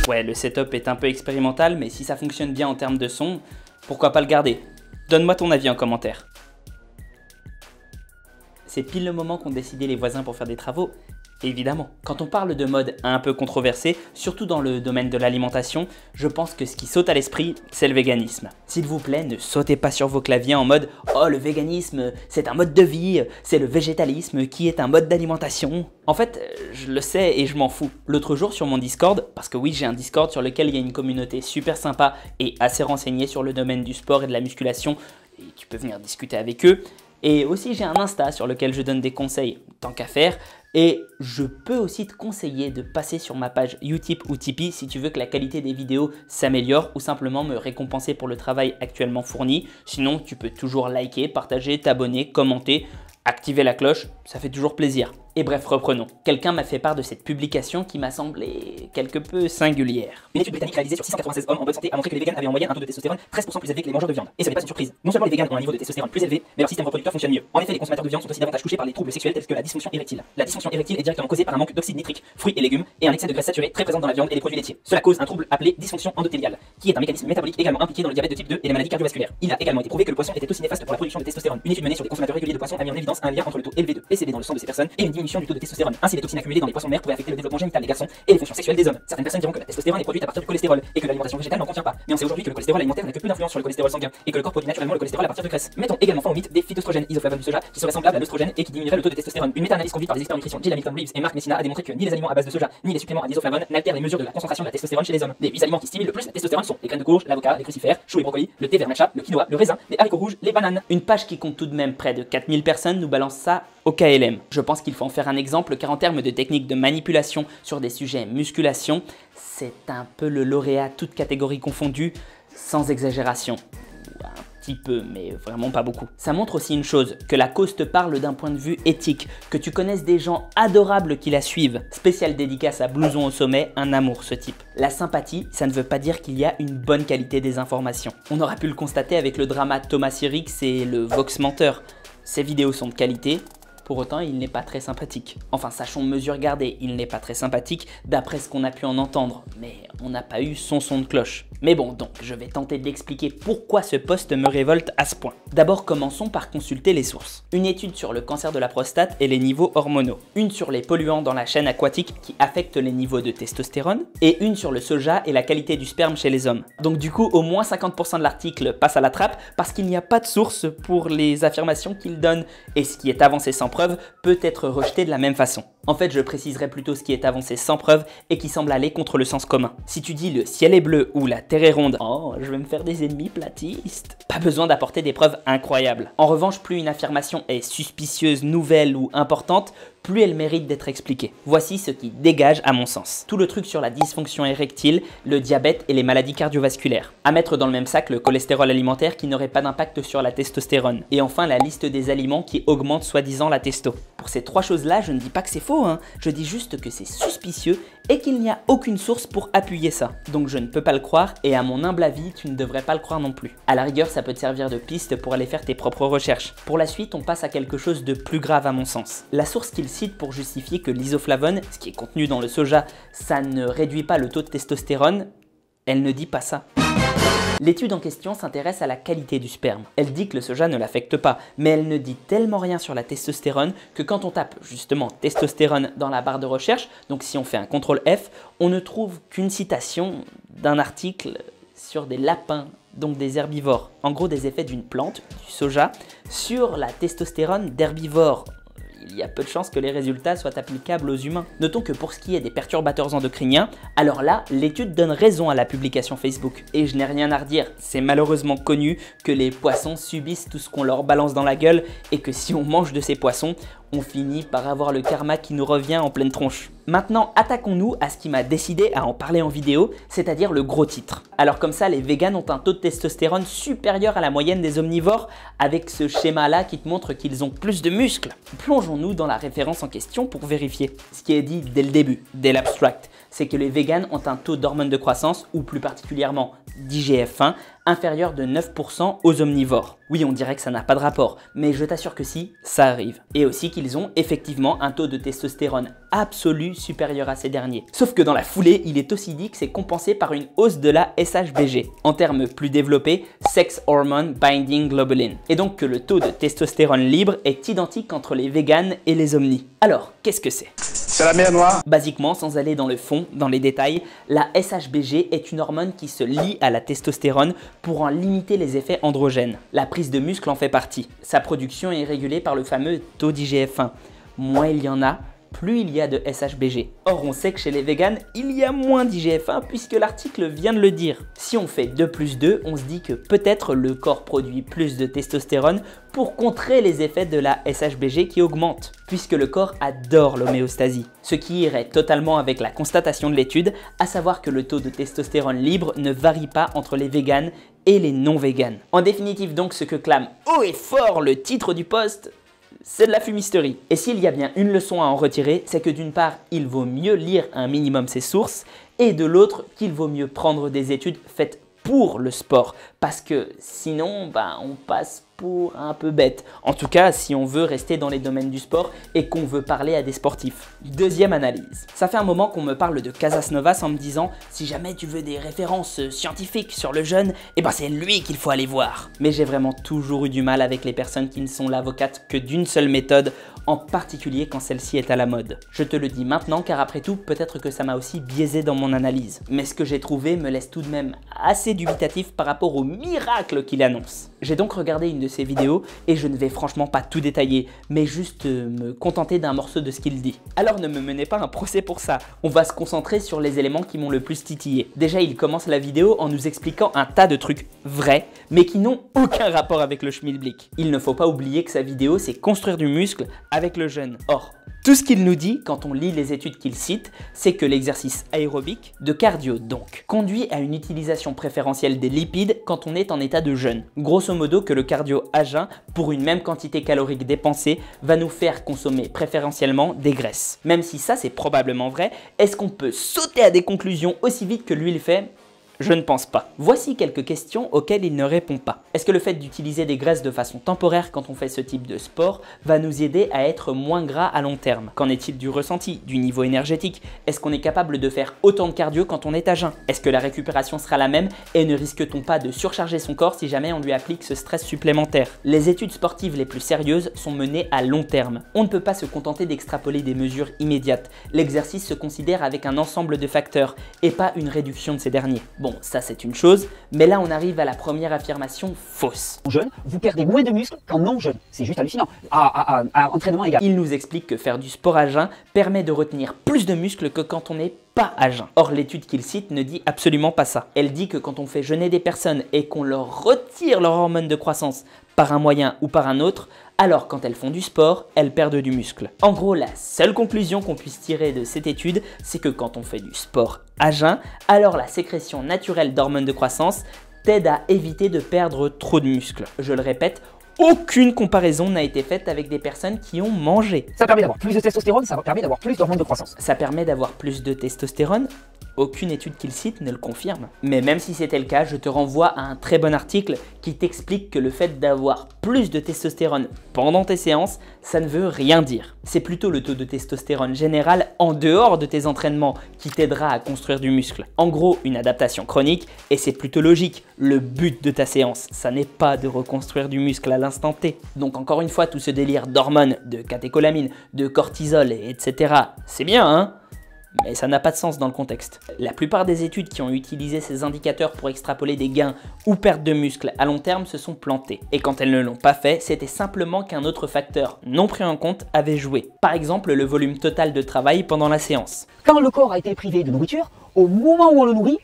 Ouais, le setup est un peu expérimental, mais si ça fonctionne bien en termes de son, pourquoi pas le garder? Donne-moi ton avis en commentaire. C'est pile le moment qu'ont décidé les voisins pour faire des travaux. Évidemment. Quand on parle de mode un peu controversé, surtout dans le domaine de l'alimentation, je pense que ce qui saute à l'esprit, c'est le véganisme. S'il vous plaît, ne sautez pas sur vos claviers en mode « Oh, le véganisme, c'est un mode de vie, c'est le végétalisme qui est un mode d'alimentation ». En fait, je le sais et je m'en fous. L'autre jour sur mon Discord, parce que oui, j'ai un Discord sur lequel il y a une communauté super sympa et assez renseignée sur le domaine du sport et de la musculation, et tu peux venir discuter avec eux. Et aussi j'ai un Insta sur lequel je donne des conseils tant qu'à faire. Et je peux aussi te conseiller de passer sur ma page Utip ou Tipeee si tu veux que la qualité des vidéos s'améliore ou simplement me récompenser pour le travail actuellement fourni. Sinon, tu peux toujours liker, partager, t'abonner, commenter, activer la cloche, ça fait toujours plaisir. Et bref, reprenons. Quelqu'un m'a fait part de cette publication qui m'a semblé quelque peu singulière. Une étude britannique réalisée sur 696 hommes en bonne santé a montré que les véganes avaient en moyenne un taux de testostérone 13% plus élevé que les mangeurs de viande. Et ce n'est pas une surprise. Non seulement les véganes ont un niveau de testostérone plus élevé, mais leur système reproducteur fonctionne mieux. En effet, les consommateurs de viande sont aussi davantage touchés par les troubles sexuels tels que la dysfonction érectile. La dysfonction érectile est directement causée par un manque d'oxyde nitrique, fruits et légumes, et un excès de graisse saturée très présente dans la viande et les produits laitiers. Cela cause un trouble appelé dysfonction endothéliale, qui est un mécanisme métabolique également impliqué dans le diabète de type 2 et les maladies cardiovasculaires. Il a également été prouvé que le poisson était aussi néfaste pour la production de testostérone. Une étude menée sur des consommateurs réguliers de poissons a mis en évidence un lien entre le taux élevé de PCB dans le sang de ces personnes et une diminution du taux de testostérone. Ainsi, les toxines accumulées dans les poissons mers pouvaient affecter le développement génital des garçons et les fonctions sexuelles des hommes. Certaines personnes diront que la testostérone est produite à partir du cholestérol et que l'alimentation végétale n'en contient pas. Mais on sait aujourd'hui que le cholestérol alimentaire n'a que peu d'influence sur le cholestérol sanguin et que le corps produit naturellement le cholestérol à partir de graisse. Mettons également fin au mythe des phytoestrogènes isoflavones du soja qui seraient semblables à l'œstrogène et qui diminueraient le taux de testostérone. Une méta-analyse conduite par des experts en nutrition Jill Hamilton Reeves et Mark Messina a démontré que ni les aliments à base de soja ni les suppléments à isoflavones n'altèrent les mesures de la concentration de la testostérone chez les hommes. Les 8 aliments qui stimulent le plus la testostérone sont les graines de courge, l'avocat, les crucifères, choux et brocolis, le thé vert matcha, le quinoa, le raisin, les haricots rouges, les bananes. Une page qui compte tout de même près de 4000 personnes nous balance ça au KLM. Je pense qu'il faut en faire un exemple car en termes de techniques de manipulation sur des sujets musculation, c'est un peu le lauréat toutes catégories confondues, sans exagération. Un petit peu, mais vraiment pas beaucoup. Ça montre aussi une chose, que la cause te parle d'un point de vue éthique, que tu connaisses des gens adorables qui la suivent. Spéciale dédicace à Blouson au sommet, un amour ce type. La sympathie, ça ne veut pas dire qu'il y a une bonne qualité des informations. On aura pu le constater avec le drama Thomas Sirix et le Vox menteur. Ces vidéos sont de qualité, pour autant il n'est pas très sympathique. Enfin, sachons mesure gardée, il n'est pas très sympathique d'après ce qu'on a pu en entendre, mais on n'a pas eu son son de cloche. Mais bon, donc je vais tenter d'expliquer pourquoi ce post me révolte à ce point. D'abord, commençons par consulter les sources. Une étude sur le cancer de la prostate et les niveaux hormonaux. Une sur les polluants dans la chaîne aquatique qui affectent les niveaux de testostérone. Et une sur le soja et la qualité du sperme chez les hommes. Donc du coup, au moins 50% de l'article passe à la trappe parce qu'il n'y a pas de source pour les affirmations qu'il donne. Et ce qui est avancé sans preuve peut être rejeté de la même façon. En fait, je préciserai plutôt ce qui est avancé sans preuve et qui semble aller contre le sens commun. Si tu dis le ciel est bleu ou la terre est ronde, oh, je vais me faire des ennemis platistes. Pas besoin d'apporter des preuves incroyables. En revanche, plus une affirmation est suspicieuse, nouvelle ou importante, plus elle mérite d'être expliquée. Voici ce qui dégage à mon sens. Tout le truc sur la dysfonction érectile, le diabète et les maladies cardiovasculaires. À mettre dans le même sac le cholestérol alimentaire qui n'aurait pas d'impact sur la testostérone. Et enfin la liste des aliments qui augmentent soi-disant la testo. Pour ces trois choses-là, je ne dis pas que c'est faux, hein. Je dis juste que c'est suspicieux et qu'il n'y a aucune source pour appuyer ça. Donc je ne peux pas le croire et à mon humble avis, tu ne devrais pas le croire non plus. À la rigueur, ça peut te servir de piste pour aller faire tes propres recherches. Pour la suite, on passe à quelque chose de plus grave à mon sens. La source qu'il cite pour justifier que l'isoflavone, ce qui est contenu dans le soja, ça ne réduit pas le taux de testostérone, elle ne dit pas ça. L'étude en question s'intéresse à la qualité du sperme. Elle dit que le soja ne l'affecte pas, mais elle ne dit tellement rien sur la testostérone que quand on tape justement testostérone dans la barre de recherche, donc si on fait un CTRL F, on ne trouve qu'une citation d'un article sur des lapins, donc des herbivores. En gros, des effets d'une plante, du soja, sur la testostérone d'herbivores. Il y a peu de chances que les résultats soient applicables aux humains. Notons que pour ce qui est des perturbateurs endocriniens, alors là, l'étude donne raison à la publication Facebook. Et je n'ai rien à redire, c'est malheureusement connu que les poissons subissent tout ce qu'on leur balance dans la gueule et que si on mange de ces poissons, on finit par avoir le karma qui nous revient en pleine tronche. Maintenant, attaquons-nous à ce qui m'a décidé à en parler en vidéo, c'est-à-dire le gros titre. Alors comme ça, les véganes ont un taux de testostérone supérieur à la moyenne des omnivores, avec ce schéma-là qui te montre qu'ils ont plus de muscles. Plongeons-nous dans la référence en question pour vérifier. Ce qui est dit dès le début, dès l'abstract, c'est que les véganes ont un taux d'hormones de croissance, ou plus particulièrement d'IGF-1, inférieur de 9% aux omnivores. Oui, on dirait que ça n'a pas de rapport, mais je t'assure que si, ça arrive. Et aussi qu'ils ont effectivement un taux de testostérone absolu supérieur à ces derniers. Sauf que dans la foulée, il est aussi dit que c'est compensé par une hausse de la SHBG, en termes plus développés, Sex Hormone Binding Globulin. Et donc que le taux de testostérone libre est identique entre les véganes et les omnis. Alors, qu'est-ce que c'est ? C'est la mer Noire. Basiquement, sans aller dans le fond, dans les détails, la SHBG est une hormone qui se lie à la testostérone pour en limiter les effets androgènes. La prise de muscle en fait partie. Sa production est régulée par le fameux taux d'IGF-1. Moins il y en a, plus il y a de SHBG. Or, on sait que chez les véganes, il y a moins d'IGF-1 puisque l'article vient de le dire. Si on fait 2 plus 2, on se dit que peut-être le corps produit plus de testostérone pour contrer les effets de la SHBG qui augmente, puisque le corps adore l'homéostasie. Ce qui irait totalement avec la constatation de l'étude, à savoir que le taux de testostérone libre ne varie pas entre les véganes et les non-véganes. En définitive donc, ce que clame haut et fort le titre du post, c'est de la fumisterie. Et s'il y a bien une leçon à en retirer, c'est que d'une part, il vaut mieux lire un minimum ses sources, et de l'autre, qu'il vaut mieux prendre des études faites pour le sport, parce que sinon, on passe pour un peu bête. En tout cas, si on veut rester dans les domaines du sport et qu'on veut parler à des sportifs. Deuxième analyse. Ça fait un moment qu'on me parle de Casas Novas en me disant « Si jamais tu veux des références scientifiques sur le jeûne, c'est lui qu'il faut aller voir ». Mais j'ai vraiment toujours eu du mal avec les personnes qui ne sont l'avocate que d'une seule méthode, en particulier quand celle-ci est à la mode. Je te le dis maintenant car après tout, peut-être que ça m'a aussi biaisé dans mon analyse. Mais ce que j'ai trouvé me laisse tout de même assez dubitatif par rapport au miracle qu'il annonce. J'ai donc regardé une de ses vidéos et je ne vais franchement pas tout détailler, mais juste me contenter d'un morceau de ce qu'il dit. Alors ne me menez pas un procès pour ça, on va se concentrer sur les éléments qui m'ont le plus titillé. Déjà, il commence la vidéo en nous expliquant un tas de trucs vrais, mais qui n'ont aucun rapport avec le schmilblick. Il ne faut pas oublier que sa vidéo, c'est construire du muscle avec le jeûne. Or, tout ce qu'il nous dit, quand on lit les études qu'il cite, c'est que l'exercice aérobique, de cardio donc, conduit à une utilisation préférentielle des lipides quand on est en état de jeûne. Grosso modo que le cardio à jeun, pour une même quantité calorique dépensée, va nous faire consommer préférentiellement des graisses. Même si ça c'est probablement vrai, est-ce qu'on peut sauter à des conclusions aussi vite que lui le fait ? Je ne pense pas. Voici quelques questions auxquelles il ne répond pas. Est-ce que le fait d'utiliser des graisses de façon temporaire quand on fait ce type de sport va nous aider à être moins gras à long terme? Qu'en est-il du ressenti, du niveau énergétique? Est-ce qu'on est capable de faire autant de cardio quand on est à jeun? Est-ce que la récupération sera la même et ne risque-t-on pas de surcharger son corps si jamais on lui applique ce stress supplémentaire? Les études sportives les plus sérieuses sont menées à long terme. On ne peut pas se contenter d'extrapoler des mesures immédiates. L'exercice se considère avec un ensemble de facteurs et pas une réduction de ces derniers. Bon, ça c'est une chose, mais là on arrive à la première affirmation fausse. En jeûne, vous perdez moins de muscles qu'en non-jeûne. C'est juste hallucinant. À entraînement égal. Il nous explique que faire du sport à jeun permet de retenir plus de muscles que quand on n'est pas à jeun. Or, l'étude qu'il cite ne dit absolument pas ça. Elle dit que quand on fait jeûner des personnes et qu'on leur retire leur hormone de croissance par un moyen ou par un autre, alors quand elles font du sport, elles perdent du muscle. En gros, la seule conclusion qu'on puisse tirer de cette étude, c'est que quand on fait du sport à jeun, alors la sécrétion naturelle d'hormones de croissance t'aide à éviter de perdre trop de muscles. Je le répète, aucune comparaison n'a été faite avec des personnes qui ont mangé. Ça permet d'avoir plus de testostérone, ça permet d'avoir plus d'hormones de croissance. Ça permet d'avoir plus de testostérone? Aucune étude qu'il cite ne le confirme. Mais même si c'était le cas, je te renvoie à un très bon article qui t'explique que le fait d'avoir plus de testostérone pendant tes séances, ça ne veut rien dire. C'est plutôt le taux de testostérone général en dehors de tes entraînements qui t'aidera à construire du muscle. En gros, une adaptation chronique, et c'est plutôt logique. Le but de ta séance, ça n'est pas de reconstruire du muscle à l'instant T. Donc encore une fois, tout ce délire d'hormones, de catécholamine, de cortisol, etc. C'est bien, hein ? Mais ça n'a pas de sens dans le contexte. La plupart des études qui ont utilisé ces indicateurs pour extrapoler des gains ou pertes de muscles à long terme se sont plantées. Et quand elles ne l'ont pas fait, c'était simplement qu'un autre facteur non pris en compte avait joué. Par exemple, le volume total de travail pendant la séance. Quand le corps a été privé de nourriture, au moment où on le nourrit,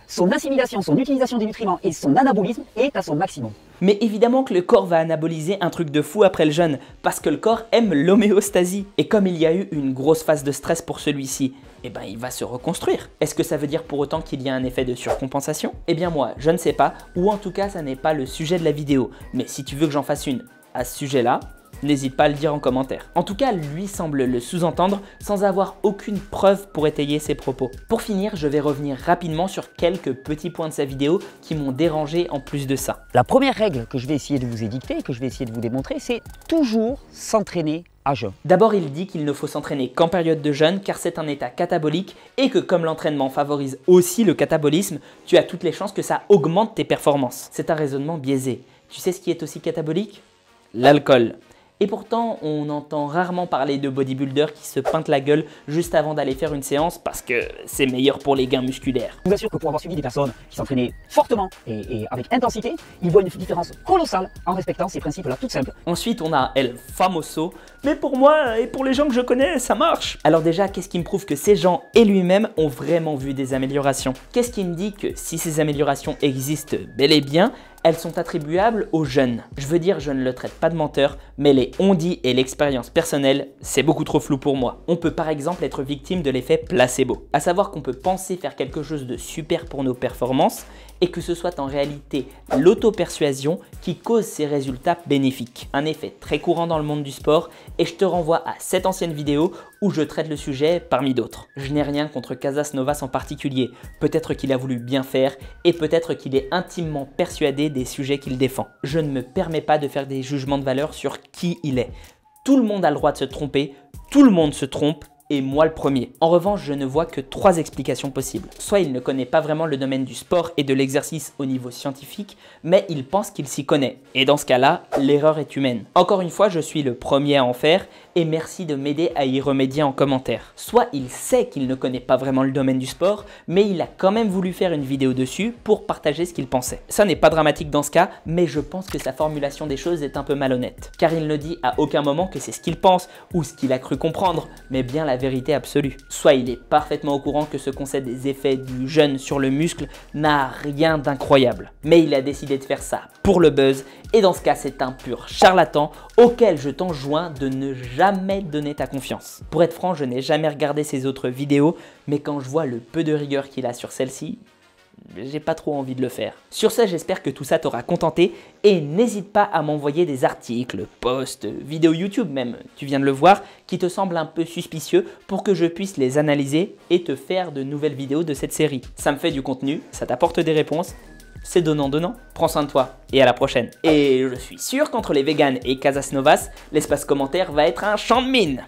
son assimilation, son utilisation des nutriments et son anabolisme est à son maximum. Mais évidemment que le corps va anaboliser un truc de fou après le jeûne, parce que le corps aime l'homéostasie. Et comme il y a eu une grosse phase de stress pour celui-ci, eh ben il va se reconstruire. Est-ce que ça veut dire pour autant qu'il y a un effet de surcompensation? Eh bien moi, je ne sais pas, ou en tout cas ça n'est pas le sujet de la vidéo. Mais si tu veux que j'en fasse une à ce sujet-là, n'hésite pas à le dire en commentaire. En tout cas, lui semble le sous-entendre sans avoir aucune preuve pour étayer ses propos. Pour finir, je vais revenir rapidement sur quelques petits points de sa vidéo qui m'ont dérangé en plus de ça. La première règle que je vais essayer de vous édicter, que je vais essayer de vous démontrer, c'est toujours s'entraîner à jeun. D'abord, il dit qu'il ne faut s'entraîner qu'en période de jeûne car c'est un état catabolique et que comme l'entraînement favorise aussi le catabolisme, tu as toutes les chances que ça augmente tes performances. C'est un raisonnement biaisé. Tu sais ce qui est aussi catabolique? L'alcool. Et pourtant, on entend rarement parler de bodybuilders qui se peintent la gueule juste avant d'aller faire une séance parce que c'est meilleur pour les gains musculaires. Je vous assure que pour avoir suivi des personnes qui s'entraînaient fortement et avec intensité, ils voient une différence colossale en respectant ces principes-là tout simples. Ensuite, on a El Famoso. Mais pour moi et pour les gens que je connais, ça marche. Alors déjà, qu'est-ce qui me prouve que ces gens et lui-même ont vraiment vu des améliorations? Qu'est-ce qui me dit que si ces améliorations existent bel et bien, elles sont attribuables au jeûne? Je veux dire, je ne le traite pas de menteur, mais les on-dit et l'expérience personnelle, c'est beaucoup trop flou pour moi. On peut par exemple être victime de l'effet placebo, à savoir qu'on peut penser faire quelque chose de super pour nos performances et que ce soit en réalité l'auto-persuasion qui cause ces résultats bénéfiques. Un effet très courant dans le monde du sport et je te renvoie à cette ancienne vidéo où je traite le sujet parmi d'autres. Je n'ai rien contre Casas Novas en particulier, peut-être qu'il a voulu bien faire et peut-être qu'il est intimement persuadé des sujets qu'il défend. Je ne me permets pas de faire des jugements de valeur sur qui il est. Tout le monde a le droit de se tromper, tout le monde se trompe, et moi le premier. En revanche, je ne vois que 3 explications possibles. Soit il ne connaît pas vraiment le domaine du sport et de l'exercice au niveau scientifique, mais il pense qu'il s'y connaît. Et dans ce cas-là, l'erreur est humaine. Encore une fois, je suis le premier à en faire et merci de m'aider à y remédier en commentaire. Soit il sait qu'il ne connaît pas vraiment le domaine du sport, mais il a quand même voulu faire une vidéo dessus pour partager ce qu'il pensait. Ça n'est pas dramatique dans ce cas, mais je pense que sa formulation des choses est un peu malhonnête. Car il ne dit à aucun moment que c'est ce qu'il pense ou ce qu'il a cru comprendre, mais bien la vérité absolue. Soit il est parfaitement au courant que ce concept des effets du jeûne sur le muscle n'a rien d'incroyable, mais il a décidé de faire ça pour le buzz et dans ce cas c'est un pur charlatan auquel je t'enjoins de ne jamais donner ta confiance. Pour être franc, je n'ai jamais regardé ses autres vidéos, mais quand je vois le peu de rigueur qu'il a sur celle-ci, j'ai pas trop envie de le faire. Sur ce, j'espère que tout ça t'aura contenté et n'hésite pas à m'envoyer des articles, posts, vidéos YouTube même, tu viens de le voir, qui te semblent un peu suspicieux pour que je puisse les analyser et te faire de nouvelles vidéos de cette série. Ça me fait du contenu, ça t'apporte des réponses, c'est donnant-donnant. Prends soin de toi et à la prochaine. Et je suis sûr qu'entre les véganes et Casas Novas, l'espace commentaire va être un champ de mine.